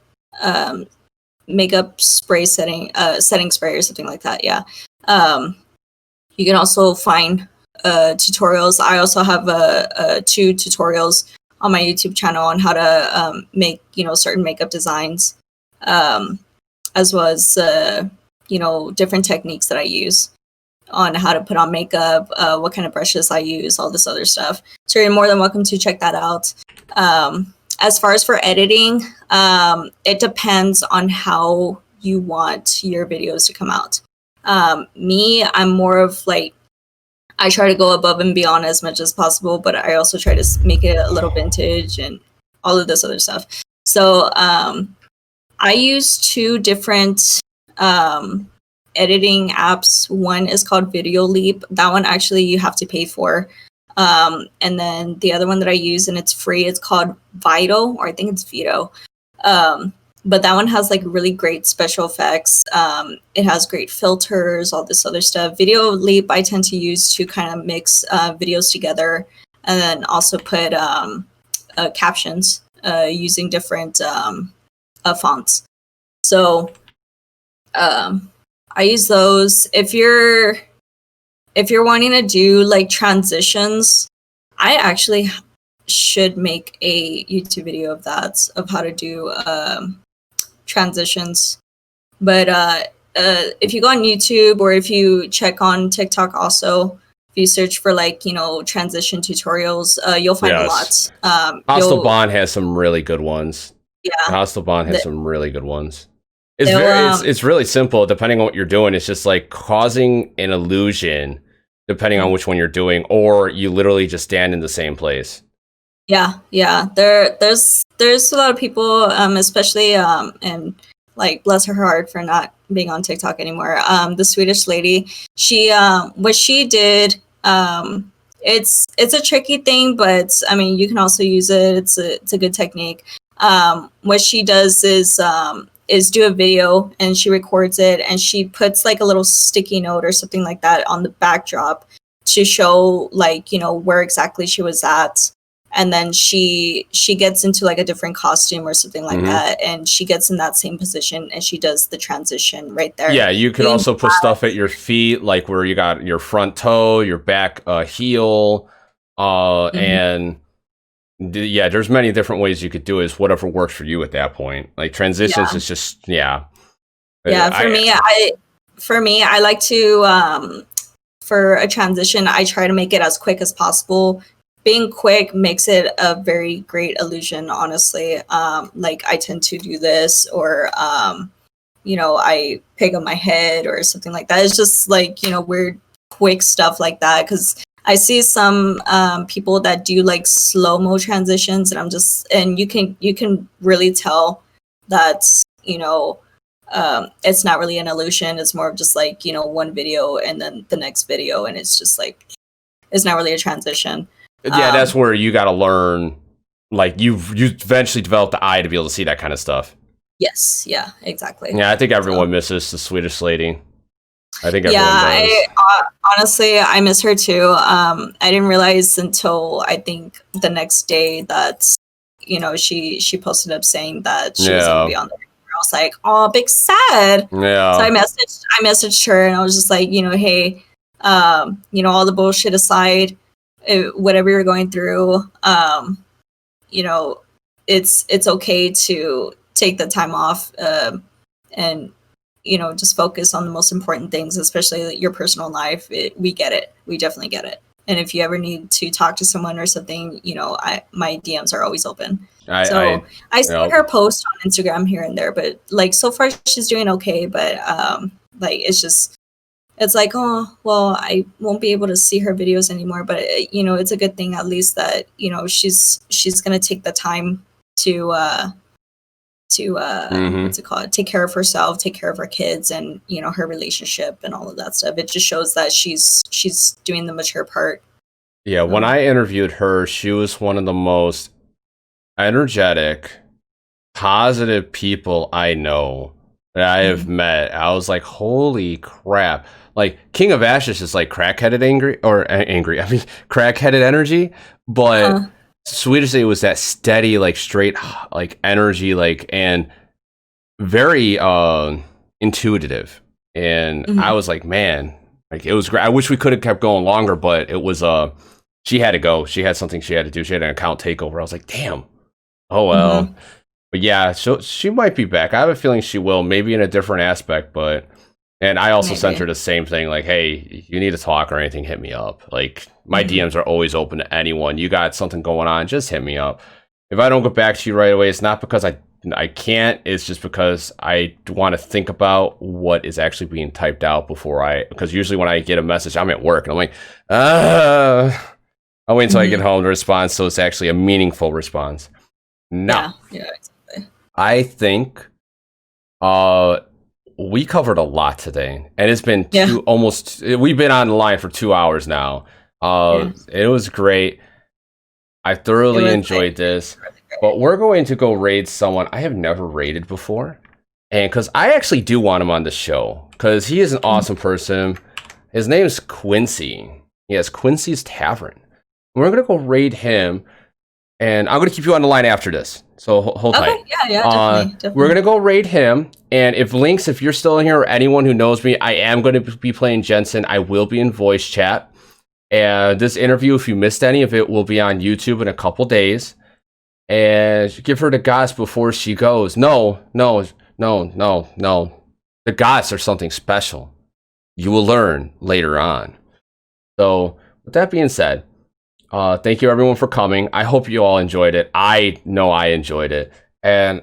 Makeup spray setting spray or something like that. Yeah. You can also find tutorials. I also have 2 tutorials on my YouTube channel on how to make certain makeup designs, as well as different techniques that I use on how to put on makeup, what kind of brushes I use, all this other stuff. So you're more than welcome to check that out. As far as for editing, it depends on how you want your videos to come out. Me, I'm more of like, I try to go above and beyond as much as possible, but I also try to make it a little vintage and all of this other stuff. So I use 2 different editing apps. One is called Video Leap. That one actually you have to pay for. And then the other one that I use, and it's free, it's called Vito, or I think it's Vito. But that one has like really great special effects. It has great filters, all this other stuff. Video Leap I tend to use to kind of mix videos together, and then also put captions using different fonts. So I use those. If you're wanting to do like transitions, I actually should make a YouTube video of that, of how to do transitions. But if you go on YouTube, or if you check on TikTok also, if you search for like transition tutorials, you'll find a lot. Hostile Bond has some really good ones. Yeah, Hostile Bond has some really good ones. It's really simple. Depending on what you're doing, it's just like causing an illusion, depending on which one you're doing, or you literally just stand in the same place. Yeah. There's a lot of people, especially and like bless her heart for not being on TikTok anymore. The Swedish lady, she what she did, it's a tricky thing, but I mean you can also use it. It's a good technique. What she does is do a video, and she records it, and she puts like a little sticky note or something like that on the backdrop to show like where exactly she was at. And then she gets into like a different costume or something like that, and she gets in that same position, and she does the transition right there. Yeah, you could also put stuff at your feet, like where you got your front toe, your back heel, and yeah, there's many different ways you could do it. It's whatever works for you at that point. Like transitions is just for me, I like to for a transition, I try to make it as quick as possible. Being quick makes it a very great illusion, honestly. Like I tend to do this, or I pick up my head or something like that. It's just like weird quick stuff like that, because I see some people that do like slow-mo transitions, and you can really tell that it's not really an illusion. It's more of just like one video and then the next video, and it's just like it's not really a transition. Yeah, that's where you got to learn. Like you eventually develop the eye to be able to see that kind of stuff. Yes. Yeah. Exactly. Yeah, I think everyone misses the Swedish lady. I think everyone does. Honestly, I miss her too. I didn't realize until I think the next day that she posted up saying that she was going to be on the video. I was like, oh, big sad. Yeah. So I messaged her, and I was just like, hey, all the bullshit aside, whatever you're going through, it's okay to take the time off, and just focus on the most important things, especially your personal life. We get it. We definitely get it. And if you ever need to talk to someone or something, you know, my DMs are always open. I See her post on Instagram here and there, but like so far she's doing okay. But like it's like, oh well, I won't be able to see her videos anymore. But you know, it's a good thing at least that, you know, she's gonna take the time to what's it called, take care of herself, take care of her kids, and you know, her relationship and all of that stuff. It just shows that she's doing the mature part. Yeah, when I interviewed her, she was one of the most energetic, positive people I know that I have met. I was like, holy crap. Like, King of Ashes is like crackheaded angry. I mean, crackheaded energy, but Swedish it was that steady, like straight, like energy, like, and very intuitive. And I was like, man, like it was great. I wish we could have kept going longer, but it was she had to go. She had something she had to do. She had an account takeover. I was like, damn. Oh well. But yeah, so she might be back. I have a feeling she will, maybe in a different aspect, but and I also sent her the same thing, like, hey, you need to talk or anything, hit me up. Like, my DMs are always open to anyone. You got something going on, just hit me up. If I don't get back to you right away, it's not because I can't, it's just because I want to think about what is actually being typed out because usually when I get a message, I'm at work, and I'm like, I'll wait until I get home to respond, so it's actually a meaningful response. Now, exactly. I think we covered a lot today, and it's been we've been on the line for 2 hours now. It was great. I thoroughly enjoyed this, but we're going to go raid someone I have never raided before, and because I actually do want him on the show, because he is an awesome person. His name is Quincy. He has Quincy's Tavern. We're going to go raid him, and I'm going to keep you on the line after this. So hold tight. Definitely. We're going to go raid him. And if you're still in here, or anyone who knows me, I am going to be playing Jensen. I will be in voice chat. And this interview, if you missed any of it, will be on YouTube in a couple days. And give her the goss before she goes. No. The goss are something special. You will learn later on. So with that being said, thank you everyone for coming. I hope you all enjoyed it. I know I enjoyed it. And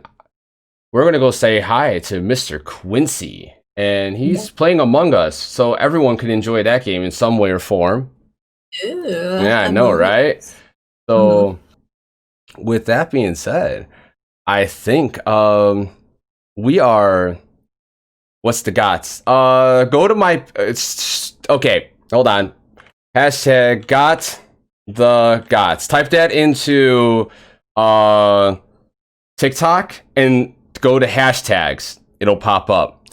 we're going to go say hi to Mr. Quincy. And he's playing Among Us, so everyone can enjoy that game in some way or form. Yeah, I know, right? So with that being said, I think we are... What's the gots? Go to my... okay, hold on. Hashtag got the gots. Type that into TikTok and go to hashtags. It'll pop up.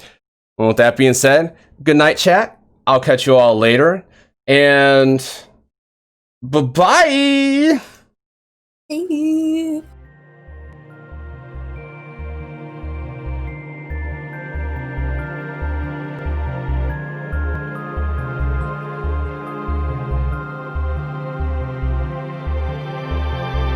And with that being said, good night, chat. I'll catch you all later. And bye-bye. Hey.